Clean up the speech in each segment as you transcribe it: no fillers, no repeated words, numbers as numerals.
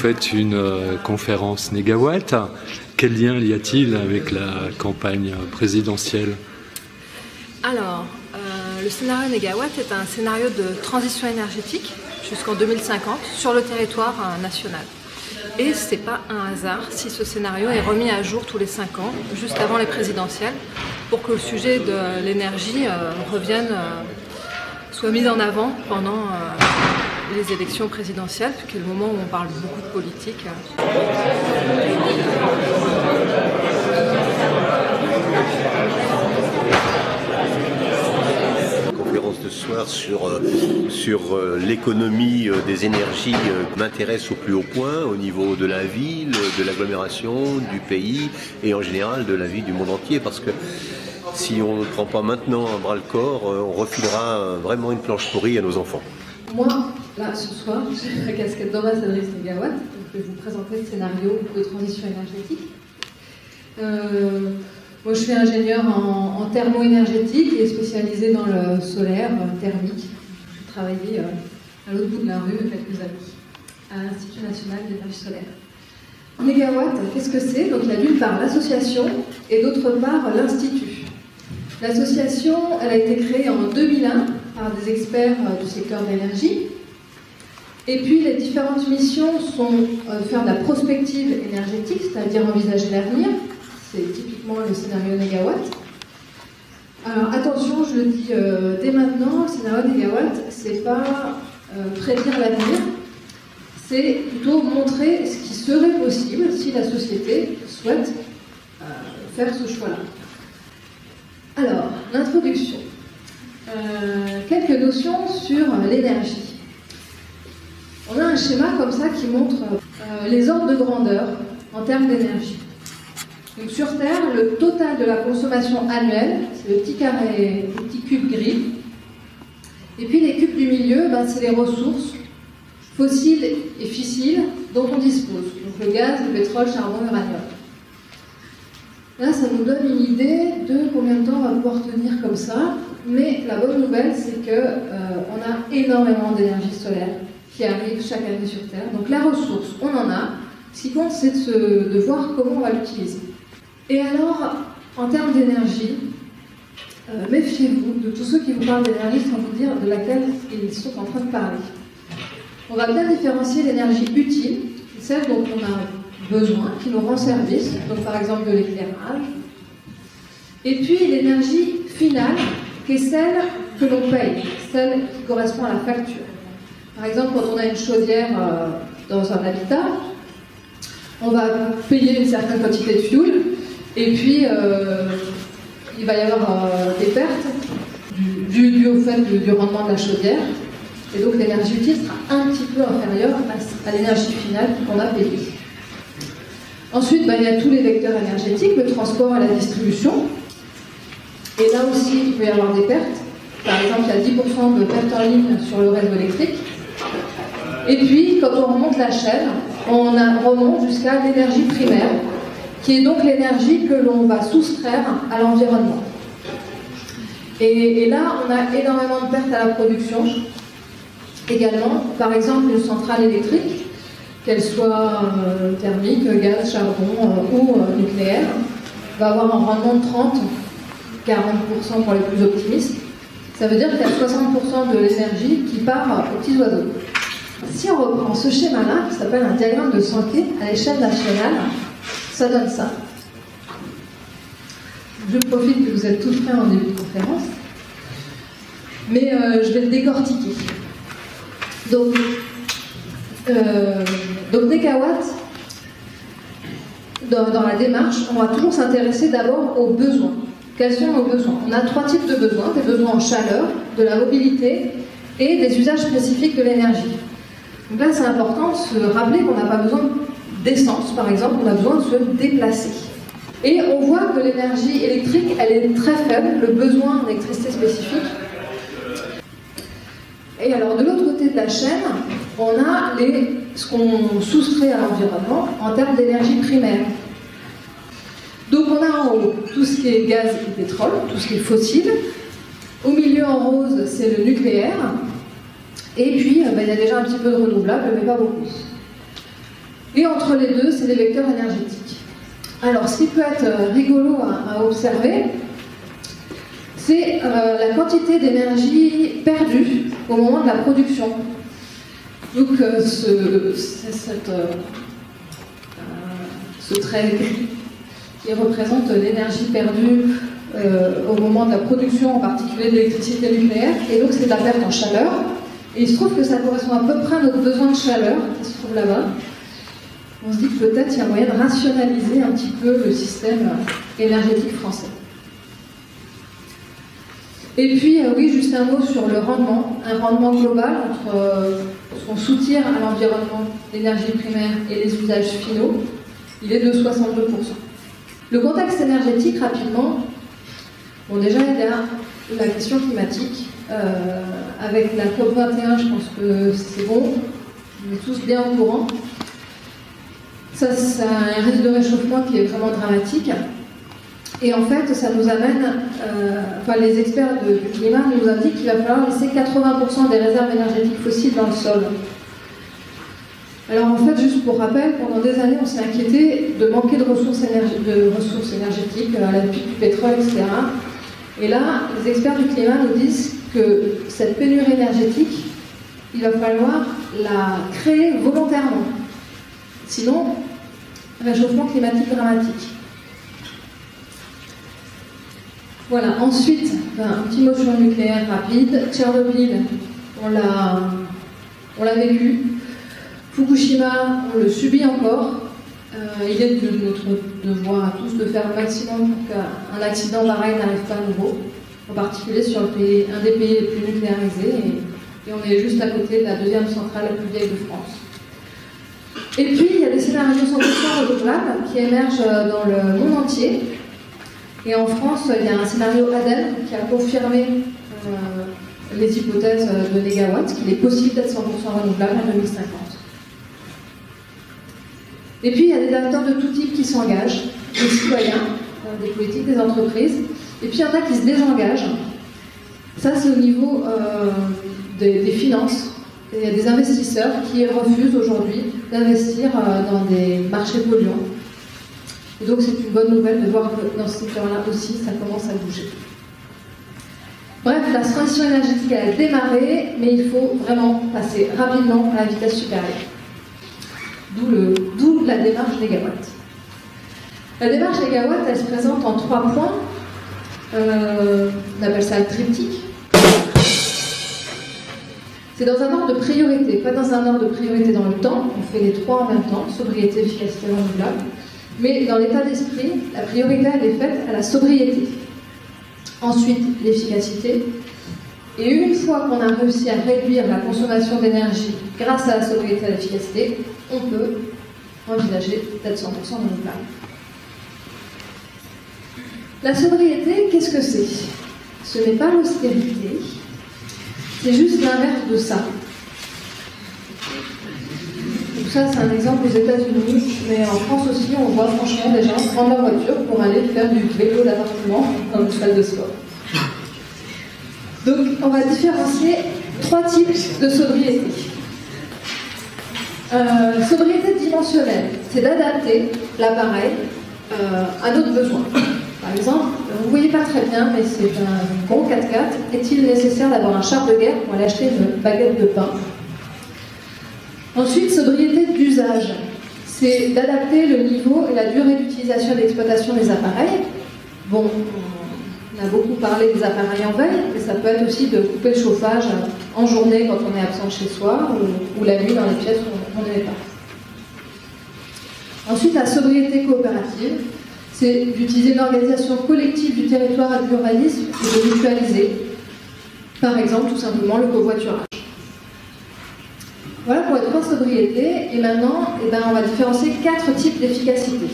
Faites une conférence négawatt. Quel lien y a-t-il avec la campagne présidentielle? Alors, le scénario négawatt est un scénario de transition énergétique jusqu'en 2050 sur le territoire national. Et c'est pas un hasard si ce scénario est remis à jour tous les 5 ans, juste avant les présidentielles, pour que le sujet de l'énergie soit mis en avant pendant les élections présidentielles, qui est le moment où on parle beaucoup de politique. Conférence de ce soir sur l'économie des énergies m'intéresse au plus haut point, au niveau de la ville, de l'agglomération, du pays et en général de la vie du monde entier, parce que si on ne prend pas maintenant un bras-le-corps, on refilera vraiment une planche pourrie à nos enfants. Moi, là, ce soir, j'ai la casquette d'ambassadrice négawatt, donc je vais vous présenter le scénario de transition énergétique. Moi, je suis ingénieure en thermo-énergétique et spécialisée dans le solaire thermique. J'ai travaillé à l'autre bout de la rue avec quelques amis, à l'Institut national d'énergie solaire. Négawatt, qu'est-ce que c'est? Donc, il y a d'une part l'association et d'autre part l'Institut. L'association, elle a été créée en 2001 par des experts du secteur de l'énergie. Et puis les différentes missions sont de faire de la prospective énergétique, c'est-à-dire envisager l'avenir. C'est typiquement le scénario négawatt. Alors attention, je le dis dès maintenant, le scénario négawatt, c'est pas prédire l'avenir, c'est plutôt montrer ce qui serait possible si la société souhaite faire ce choix-là. Alors, l'introduction. Quelques notions sur l'énergie. On a un schéma comme ça qui montre les ordres de grandeur en termes d'énergie. Donc sur Terre, le total de la consommation annuelle, c'est le petit carré, le petit cube gris. Et puis les cubes du milieu, c'est les ressources fossiles et fissiles dont on dispose. Donc le gaz, le pétrole, charbon, uranium. Là, ça nous donne une idée de combien de temps on va pouvoir tenir comme ça. Mais la bonne nouvelle, c'est qu'on a énormément d'énergie solaire qui arrive chaque année sur Terre. Donc la ressource, on en a. Ce qui compte, c'est de voir comment on va l'utiliser. Et alors, en termes d'énergie, méfiez-vous de tous ceux qui vous parlent d'énergie sans vous dire de laquelle ils sont en train de parler. On va bien différencier l'énergie utile, celle dont on a besoin, qui nous rend service, donc par exemple de l'éclairage. Et puis l'énergie finale, qui est celle que l'on paye, celle qui correspond à la facture. Par exemple, quand on a une chaudière dans un habitat, on va payer une certaine quantité de fuel, et puis il va y avoir des pertes dues au fait du rendement de la chaudière, et donc l'énergie utile sera un petit peu inférieure à l'énergie finale qu'on a payée. Ensuite, il y a tous les vecteurs énergétiques, le transport et la distribution. Et là aussi, il peut y avoir des pertes. Par exemple, il y a 10% de pertes en ligne sur le réseau électrique. Et puis, quand on remonte la chaîne, on remonte jusqu'à l'énergie primaire, qui est donc l'énergie que l'on va soustraire à l'environnement. Et là, on a énormément de pertes à la production. Également, par exemple, une centrale électrique, qu'elle soit thermique, gaz, charbon ou nucléaire, va avoir un rendement de 30-40% pour les plus optimistes. Ça veut dire qu'il y a 60% de l'énergie qui part aux petits oiseaux. Si on reprend ce schéma-là, qui s'appelle un diagramme de Sankey à l'échelle nationale, ça donne ça. Je profite que vous êtes tous prêts en début de conférence, mais je vais le décortiquer. Donc négawatt, dans la démarche, on va toujours s'intéresser d'abord aux besoins. Quels sont nos besoins? On a 3 types de besoins, des besoins en chaleur, de la mobilité et des usages spécifiques de l'énergie. Donc là, c'est important de se rappeler qu'on n'a pas besoin d'essence, par exemple, on a besoin de se déplacer. Et on voit que l'énergie électrique, elle est très faible, le besoin en électricité spécifique. Et alors, de l'autre côté de la chaîne, on a ce qu'on soustrait à l'environnement en termes d'énergie primaire. Donc on a en haut tout ce qui est gaz et pétrole, tout ce qui est fossile. Au milieu en rose, c'est le nucléaire. Et puis, il y a déjà un petit peu de renouvelable, mais pas beaucoup. Et entre les deux, c'est les vecteurs énergétiques. Alors, ce qui peut être rigolo à observer, c'est la quantité d'énergie perdue au moment de la production. Donc, ce trait gris qui représente l'énergie perdue au moment de la production, en particulier de l'électricité nucléaire, et donc c'est de la perte en chaleur. Et il se trouve que ça correspond à peu près à notre besoin de chaleur qui se trouve là-bas. On se dit que peut-être il y a moyen de rationaliser un petit peu le système énergétique français. Et puis, oui, juste un mot sur le rendement, un rendement global entre ce qu'on soutire à l'environnement, l'énergie primaire et les usages finaux, il est de 62%. Le contexte énergétique, rapidement, bon, déjà, il y a la question climatique. Avec la COP21, je pense que c'est bon, on est tous bien au courant. Ça a un risque de réchauffement qui est vraiment dramatique. Et en fait, ça nous amène, les experts du climat nous indiquent qu'il va falloir laisser 80% des réserves énergétiques fossiles dans le sol. Alors en fait, juste pour rappel, pendant des années, on s'est inquiété de manquer de ressources énergétiques, à la du pétrole, etc. Et là, les experts du climat nous disent que cette pénurie énergétique, il va falloir la créer volontairement. Sinon, réchauffement climatique dramatique. Voilà, ensuite, un petit mot sur le nucléaire rapide. Tchernobyl, on l'a vécu. Fukushima, on le subit encore. Il est de notre devoir à tous de faire le maximum pour qu'un accident pareil n'arrive pas à nouveau, en particulier sur un des pays les plus nucléarisés, et on est juste à côté de la deuxième centrale la plus vieille de France. Et puis, il y a des scénarios 100% renouvelables qui émergent dans le monde entier. Et en France, il y a un scénario ADEME qui a confirmé les hypothèses de Négawatt, qu'il est possible d'être 100% renouvelable en 2050. Et puis, il y a des acteurs de tout type qui s'engagent, des citoyens, des politiques, des entreprises. Et puis, il y en a qui se désengagent. Ça, c'est au niveau des finances. Il y a des investisseurs qui refusent aujourd'hui d'investir dans des marchés polluants. Et donc, c'est une bonne nouvelle de voir que dans ce secteur-là aussi, ça commence à bouger. Bref, la transition énergétique, elle a démarré, mais il faut vraiment passer rapidement à la vitesse supérieure. D'où la démarche Négawatt. La démarche Négawatt, elle se présente en 3 points. On appelle ça le triptyque. C'est dans un ordre de priorité, pas dans un ordre de priorité dans le temps. On fait les 3 en même temps, sobriété, efficacité, renouvelable. Mais dans l'état d'esprit, la priorité, elle est faite à la sobriété. Ensuite, l'efficacité. Et une fois qu'on a réussi à réduire la consommation d'énergie grâce à la sobriété et à l'efficacité, on peut envisager d'être 100% renouvelable. La sobriété, qu'est-ce que c'est? Ce n'est pas l'austérité, c'est juste l'inverse de ça. Donc ça, c'est un exemple aux États-Unis, mais en France aussi, on voit franchement des gens prendre leur voiture pour aller faire du vélo d'appartement dans une salle de sport. Donc, on va différencier 3 types de sobriété. Sobriété dimensionnelle, c'est d'adapter l'appareil à notre besoin. Par exemple, vous ne voyez pas très bien, mais c'est un gros 4x4. Est-il nécessaire d'avoir un char de guerre pour aller acheter une baguette de pain? Ensuite, sobriété d'usage, c'est d'adapter le niveau et la durée d'utilisation et d'exploitation des appareils. Bon, on a beaucoup parlé des appareils en veille, mais ça peut être aussi de couper le chauffage en journée quand on est absent chez soi ou la nuit dans les pièces où on n'est pas. Ensuite, la sobriété coopérative, c'est d'utiliser une organisation collective du territoire à l'urbanisme et de mutualiser, par exemple, tout simplement le covoiturage. Voilà pour les 3 sobriétés. Et maintenant, on va différencier 4 types d'efficacité.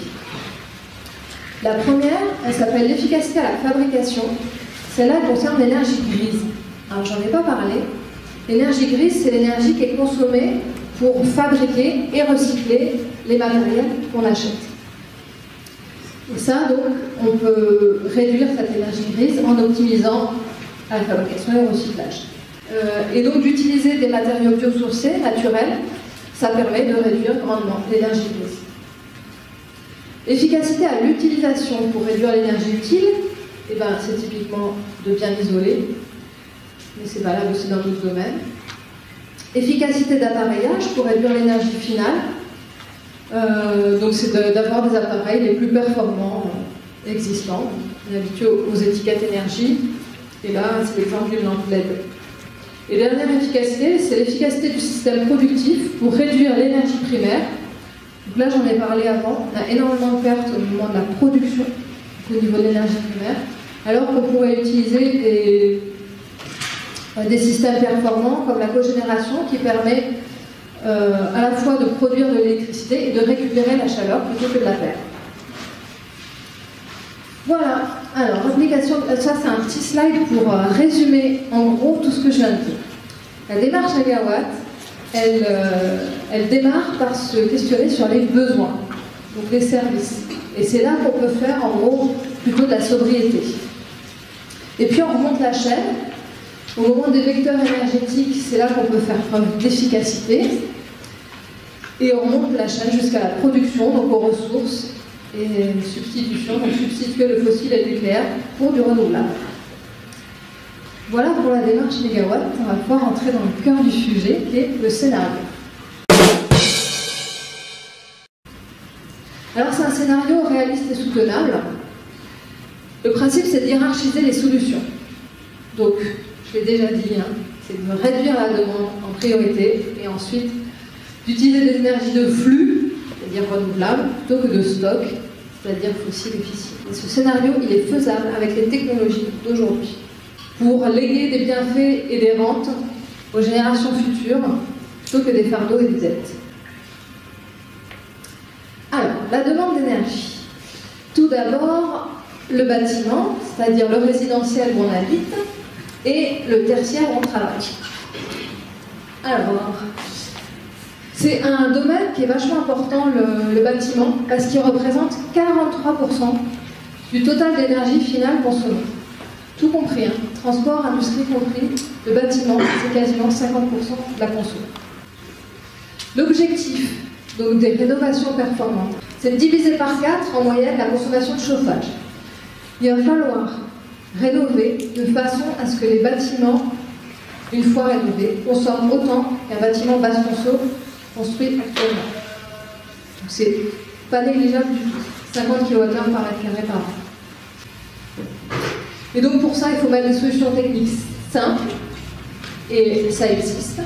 La première, elle s'appelle l'efficacité à la fabrication. Celle-là, elle concerne l'énergie grise. Alors, j'en ai pas parlé. L'énergie grise, c'est l'énergie qui est consommée pour fabriquer et recycler les matériels qu'on achète. Et ça, donc, on peut réduire cette énergie grise en optimisant la fabrication et le recyclage. Et donc, d'utiliser des matériaux biosourcés, naturels, ça permet de réduire grandement l'énergie grise. Efficacité à l'utilisation pour réduire l'énergie utile, eh ben, c'est typiquement de bien isoler, mais c'est valable aussi dans d'autres domaines. Efficacité d'appareillage pour réduire l'énergie finale, donc c'est d'avoir des appareils les plus performants existants. On est habitué aux étiquettes énergie, et là c'est l'exemple d'une lampe LED. Et dernière efficacité, c'est l'efficacité du système productif pour réduire l'énergie primaire. Donc là, j'en ai parlé avant, on a énormément de pertes au moment de la production, au niveau de l'énergie primaire, alors qu'on pourrait utiliser des systèmes performants comme la cogénération qui permet à la fois de produire de l'électricité et de récupérer la chaleur plutôt que de la perdre. Voilà, alors application, ça c'est un petit slide pour résumer en gros tout ce que je viens de dire. La démarche Agawatt, elle démarre par se questionner sur les besoins, donc les services. Et c'est là qu'on peut faire en gros plutôt de la sobriété. Et puis on remonte la chaîne. Au moment des vecteurs énergétiques, c'est là qu'on peut faire preuve d'efficacité. Et on remonte la chaîne jusqu'à la production, donc aux ressources et substitution, donc substituer le fossile et le nucléaire pour du renouvelable. Voilà pour la démarche mégawatt. On va pouvoir entrer dans le cœur du sujet, qui est le scénario. Alors c'est un scénario réaliste et soutenable. Le principe, c'est de hiérarchiser les solutions. Donc, je l'ai déjà dit, c'est de réduire la demande en priorité et ensuite d'utiliser des énergies de flux, c'est-à-dire renouvelables, plutôt que de stock, c'est-à-dire fossiles et fissiles. Et ce scénario, il est faisable avec les technologies d'aujourd'hui pour léguer des bienfaits et des rentes aux générations futures plutôt que des fardeaux et des dettes. Alors, la demande d'énergie. Tout d'abord, le bâtiment, c'est-à-dire le résidentiel où on habite, et le tertiaire où on travaille. Alors, c'est un domaine qui est vachement important, le bâtiment, parce qu'il représente 43% du total d'énergie finale consommée. Tout compris, transport, industrie compris, le bâtiment, c'est quasiment 50% de la consommation. L'objectif, donc des rénovations performantes, c'est de diviser par 4 en moyenne la consommation de chauffage. Il va falloir rénover de façon à ce que les bâtiments, une fois rénovés, consomment autant qu'un bâtiment basse conso construit actuellement. Donc c'est pas négligeable du tout. 50 kWh par mètre carré par an. Et donc pour ça, il faut mettre des solutions techniques simples, et ça existe,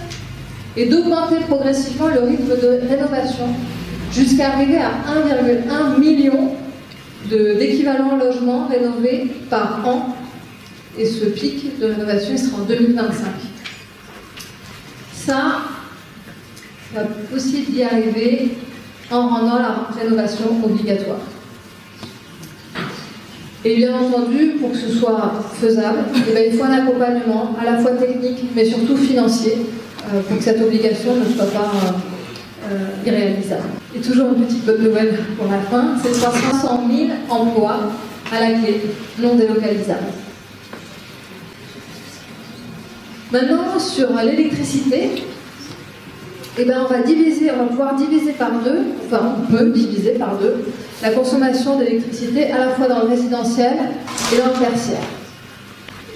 et d'augmenter progressivement le rythme de rénovation jusqu'à arriver à 1,1 million d'équivalents logements rénovés par an, et ce pic de rénovation il sera en 2025. Ça va être possible d'y arriver en rendant la rénovation obligatoire. Et bien entendu, pour que ce soit faisable, il faut un accompagnement à la fois technique mais surtout financier pour que cette obligation ne soit pas irréalisable. Et toujours une petite bonne nouvelle pour la fin, c'est 300 000 emplois à la clé, non délocalisables. Maintenant, sur l'électricité, on va pouvoir diviser par deux, enfin on peut diviser par deux, la consommation d'électricité à la fois dans le résidentiel et dans le tertiaire.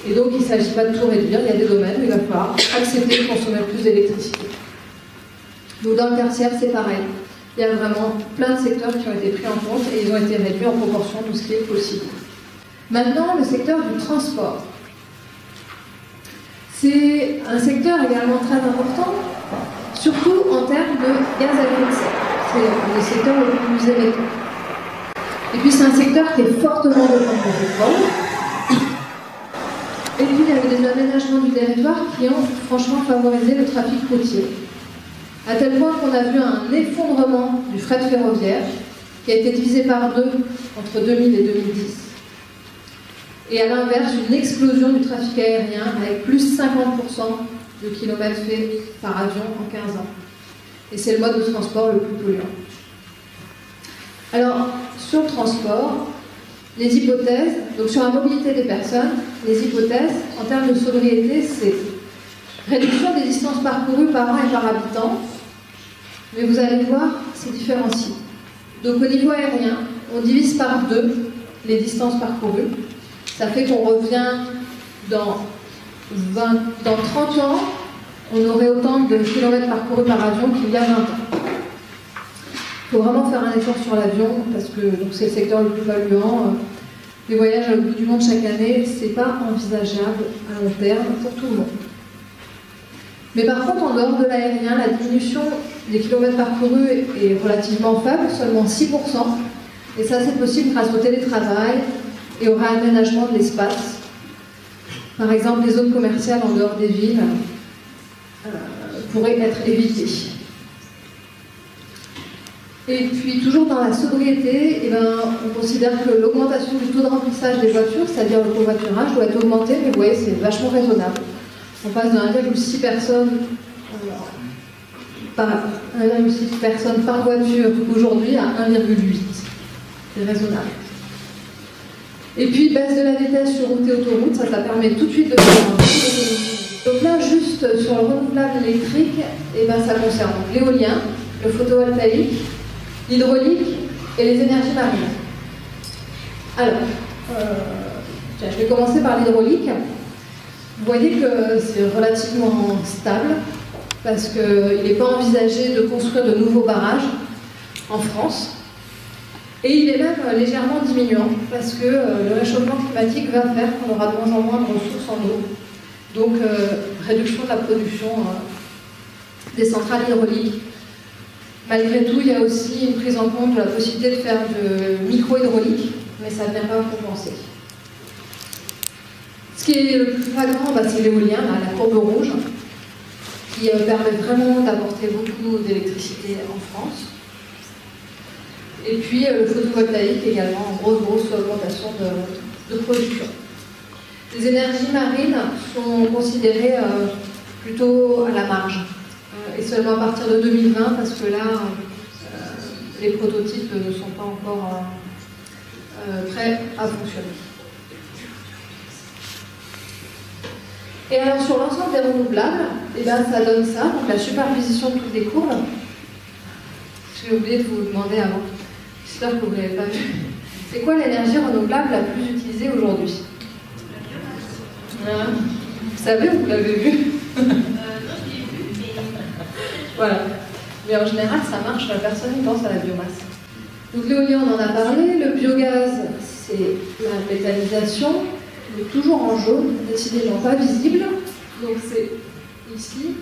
Et donc il ne s'agit pas de tout réduire, il y a des domaines où il va falloir accepter de consommer plus d'électricité. Donc dans le tertiaire, c'est pareil. Il y a vraiment plein de secteurs qui ont été pris en compte et ils ont été réduits en proportion de ce qui est possible. Maintenant, le secteur du transport. C'est un secteur également très important, surtout en termes de gaz à effet de serre. C'est le secteur le plus émetteur. Et puis c'est un secteur qui est fortement dépendant du pétrole. Et puis il y avait des aménagements du territoire qui ont franchement favorisé le trafic routier. À tel point qu'on a vu un effondrement du fret ferroviaire qui a été divisé par 2 entre 2000 et 2010. Et à l'inverse, une explosion du trafic aérien avec plus 50% de kilomètres faits par avion en 15 ans. Et c'est le mode de transport le plus polluant. Alors, sur le transport, les hypothèses, donc sur la mobilité des personnes, les hypothèses, en termes de sobriété, c'est réduction des distances parcourues par an et par habitant, mais vous allez voir, c'est différencié. Donc au niveau aérien, on divise par 2 les distances parcourues. Ça fait qu'on revient dans 30 ans, on aurait autant de kilomètres parcourus par avion qu'il y a 20 ans. Il faut vraiment faire un effort sur l'avion, parce que c'est le secteur le plus polluant. Les voyages à l'autre bout du monde chaque année, c'est pas envisageable à long terme pour tout le monde. Mais par contre, en dehors de l'aérien, la diminution des kilomètres parcourus est relativement faible, seulement 6%. Et ça, c'est possible grâce au télétravail et au réaménagement de l'espace. Par exemple, les zones commerciales en dehors des villes pourraient être évitées. Et puis, toujours dans la sobriété, on considère que l'augmentation du taux de remplissage des voitures, c'est-à-dire le covoiturage, doit être augmenté, mais vous voyez, c'est vachement raisonnable. On passe de 1,6 personnes par voiture aujourd'hui à 1,8. C'est raisonnable. Et puis, baisse de la vitesse sur route et autoroute, ça permet tout de suite de faire un petit économie. Donc là, juste sur le renouvelable électrique, ça concerne l'éolien, le photovoltaïque, l'hydraulique et les énergies marines. Alors, je vais commencer par l'hydraulique. Vous voyez que c'est relativement stable parce qu'il n'est pas envisagé de construire de nouveaux barrages en France. Et il est même légèrement diminuant parce que le réchauffement climatique va faire qu'on aura de moins en moins de ressources en eau. Donc, réduction de la production des centrales hydrauliques. Malgré tout, il y a aussi une prise en compte de la possibilité de faire de micro-hydraulique, mais ça ne vient pas compenser. Ce qui est le plus flagrant, c'est l'éolien, la courbe rouge, qui permet vraiment d'apporter beaucoup d'électricité en France. Et puis le photovoltaïque également, en grosse augmentation de production. Les énergies marines sont considérées plutôt à la marge, et seulement à partir de 2020, parce que là, les prototypes ne sont pas encore prêts à fonctionner. Et alors sur l'ensemble des renouvelables, ça donne ça, donc la superposition de toutes les courbes. J'ai oublié de vous demander avant, j'espère que vous ne l'avez pas vu. C'est quoi l'énergie renouvelable la plus utilisée aujourd'hui? Vous savez ou vous l'avez vu? Voilà. Mais en général, ça marche, personne ne pense à la biomasse. Donc l'éolien, on en a parlé. Le biogaz, c'est la méthanisation. Il est toujours en jaune, décidément pas visible. Donc c'est ici.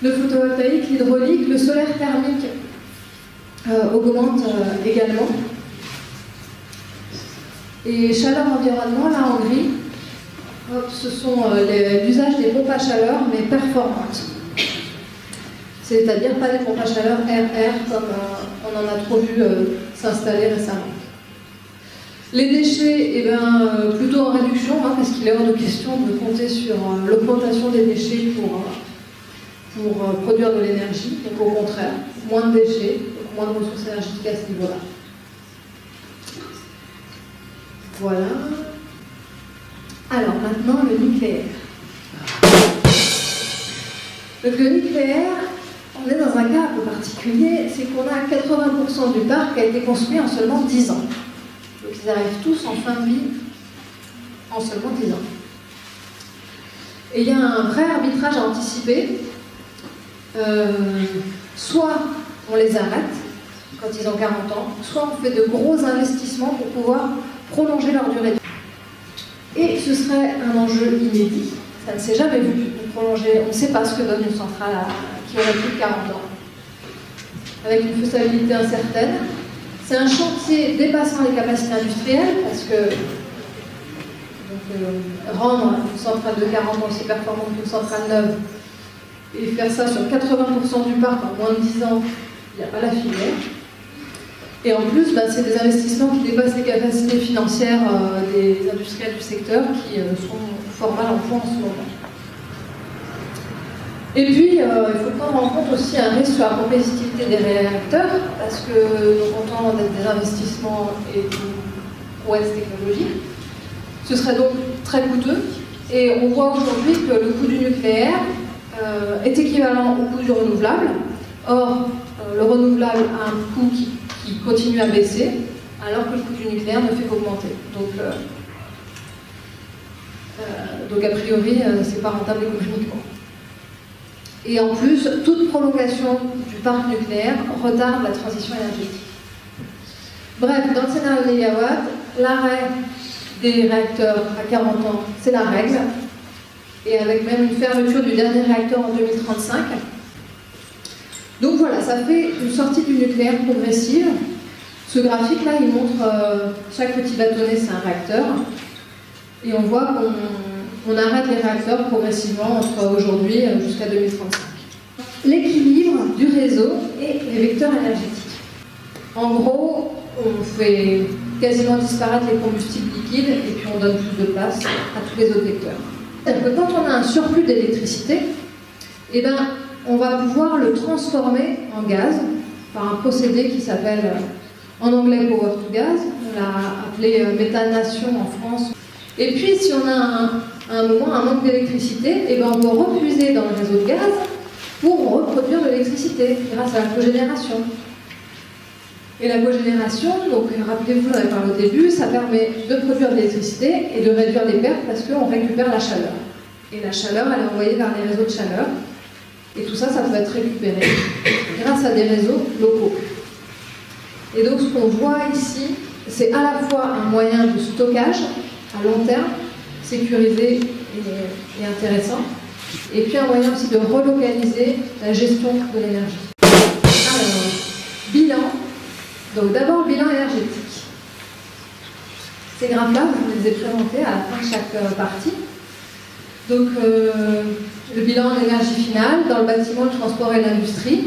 Le photovoltaïque, l'hydraulique, le solaire thermique augmente également. Et chaleur environnement, là en gris, ce sont l'usage des pompes à chaleur, mais performantes. C'est-à-dire pas des pompes à chaleur RR comme on en a trop vu s'installer récemment. Les déchets, plutôt en réduction, parce qu'il est hors de question de compter sur l'augmentation des déchets pour produire de l'énergie. Donc au contraire, moins de déchets, donc moins de ressources énergétiques à ce niveau-là. Voilà. Alors maintenant, le nucléaire. Donc le nucléaire, on est dans un cas un peu particulier, c'est qu'on a 80% du parc qui a été construit en seulement 10 ans. Donc ils arrivent tous en fin de vie en seulement 10 ans. Et il y a un vrai arbitrage à anticiper. Soit on les arrête quand ils ont 40 ans, soit on fait de gros investissements pour pouvoir prolonger leur durée de vie. Et ce serait un enjeu inédit. Ça ne s'est jamais vu de prolonger. On ne sait pas ce que donne une centrale qui aurait plus de 40 ans. Avec une faisabilité incertaine. C'est un chantier dépassant les capacités industrielles parce que rendre une centrale de 40 ans aussi performante qu'une centrale neuve et faire ça sur 80% du parc en moins de 10 ans, il n'y a pas la filière. Et en plus, c'est des investissements qui dépassent les capacités financières des industriels du secteur qui sont fort mal en point en ce moment. Et puis, il faut prendre en compte aussi un risque sur la compétitivité des réacteurs, parce que nous comptons d'être des investissements et une prouesse technologique. Ce serait donc très coûteux. Et on voit aujourd'hui que le coût du nucléaire est équivalent au coût du renouvelable. Or, le renouvelable a un coût qui continue à baisser, alors que le coût du nucléaire ne fait qu'augmenter. Donc a priori, c'est pas rentable économiquement. Et en plus, toute prolongation du parc nucléaire retarde la transition énergétique. Bref, dans le scénario négawatt, l'arrêt des réacteurs à 40 ans, c'est la règle, et avec même une fermeture du dernier réacteur en 2035. Donc voilà, ça fait une sortie du nucléaire progressive. Ce graphique-là, il montre chaque petit bâtonnet, c'est un réacteur, et on voit qu'on arrête les réacteurs progressivement entre aujourd'hui jusqu'à 2035. L'équilibre du réseau et les vecteurs énergétiques. En gros, on fait quasiment disparaître les combustibles liquides et puis on donne plus de place à tous les autres vecteurs. C'est-à-dire que quand on a un surplus d'électricité, on va pouvoir le transformer en gaz par un procédé qui s'appelle en anglais power to gas, on l'a appelé méthanation en France. Et puis si on a à un moment un manque d'électricité, on peut repuiser dans le réseau de gaz pour reproduire de l'électricité grâce à la cogénération. Et la cogénération, donc rappelez-vous, j'en avais parlé au début, ça permet de produire de l'électricité et de réduire les pertes parce qu'on récupère la chaleur. Et la chaleur, elle est envoyée vers les réseaux de chaleur. Et tout ça, ça peut être récupéré grâce à des réseaux locaux. Et donc ce qu'on voit ici, c'est à la fois un moyen de stockage à long terme, sécurisé et intéressant, et puis un moyen aussi de relocaliser la gestion de l'énergie. Alors, bilan. Donc d'abord, bilan énergétique. Ces graphes-là, je vous les ai présentés à la fin de chaque partie. Donc, le bilan en énergie finale, dans le bâtiment, le transport et l'industrie,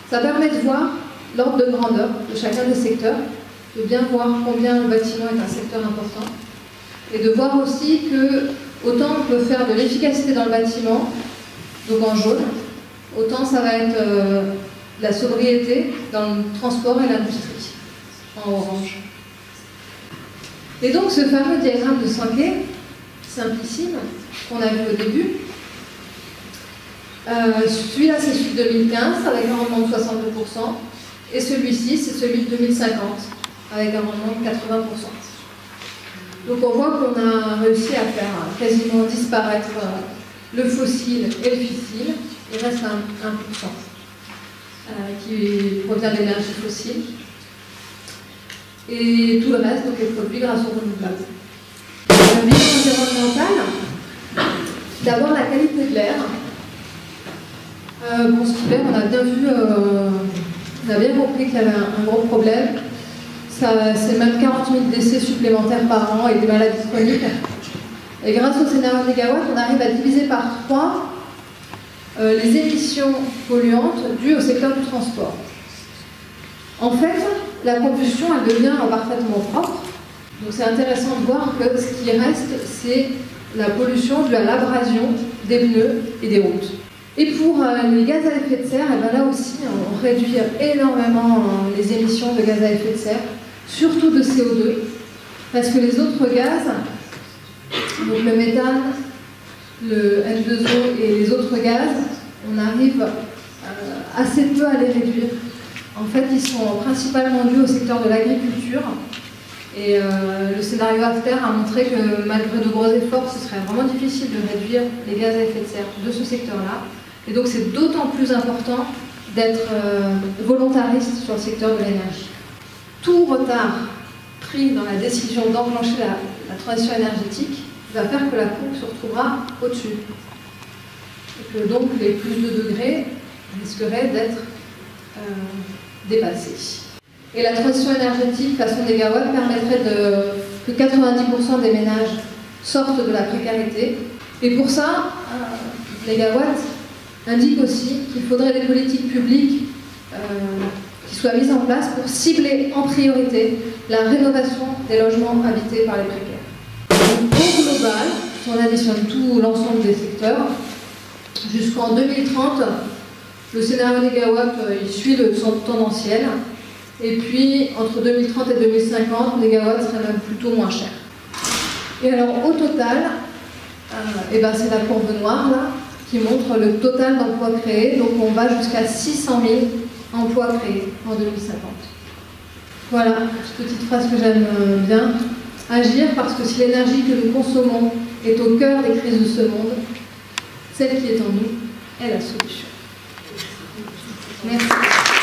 ça permet de voir l'ordre de grandeur de chacun des secteurs, de bien voir combien le bâtiment est un secteur important, et de voir aussi que autant on peut faire de l'efficacité dans le bâtiment, donc en jaune, autant ça va être la sobriété dans le transport et l'industrie, en orange. Et donc ce fameux diagramme de Sankey, simplissime, qu'on a vu au début, celui-là c'est celui de 2015 avec un rendement de 62%, et celui-ci c'est celui de 2050 avec un rendement de 80%. Donc on voit qu'on a réussi à faire quasiment disparaître le fossile et le fissile, il reste 1% qui provient de l'énergie fossile, et tout le reste donc, est produit grâce aux renouvelables. Le bilan environnemental, d'abord la qualité de l'air. Bon, cet hiver, on a bien vu, on a bien compris qu'il y avait un gros problème. C'est même 40 000 décès supplémentaires par an et des maladies chroniques. Et grâce au scénario négawatt, on arrive à diviser par 3 les émissions polluantes dues au secteur du transport. En fait, la combustion, elle devient parfaitement propre. Donc c'est intéressant de voir que ce qui reste, c'est la pollution due à l'abrasion des pneus et des routes. Et pour les gaz à effet de serre, là aussi, on réduit énormément les émissions de gaz à effet de serre, surtout de CO2, parce que les autres gaz, donc le méthane, le N2O et les autres gaz, on arrive assez peu à les réduire. En fait, ils sont principalement dus au secteur de l'agriculture. Et le scénario AFTER a montré que malgré de gros efforts, ce serait vraiment difficile de réduire les gaz à effet de serre de ce secteur-là. Et donc c'est d'autant plus important d'être volontariste sur le secteur de l'énergie. Tout retard pris dans la décision d'enclencher la transition énergétique va faire que la courbe se retrouvera au-dessus. Et que donc les plus de degrés risqueraient d'être dépassés. Et la transition énergétique façon négawatt permettrait que 90% des ménages sortent de la précarité. Et pour ça, négawatt indique aussi qu'il faudrait des politiques publiques qui soit mise en place pour cibler en priorité la rénovation des logements habités par les précaires. Donc, au global, si on additionne tout l'ensemble des secteurs, jusqu'en 2030, le scénario négawatt, il suit le tendanciel. Et puis, entre 2030 et 2050, négawatt serait même plutôt moins cher. Et alors, au total, c'est la courbe noire, là, qui montre le total d'emplois créés. Donc, on va jusqu'à 600 000 emplois créés en 2050. Voilà, petite phrase que j'aime bien. Agir parce que si l'énergie que nous consommons est au cœur des crises de ce monde, celle qui est en nous est la solution. Merci.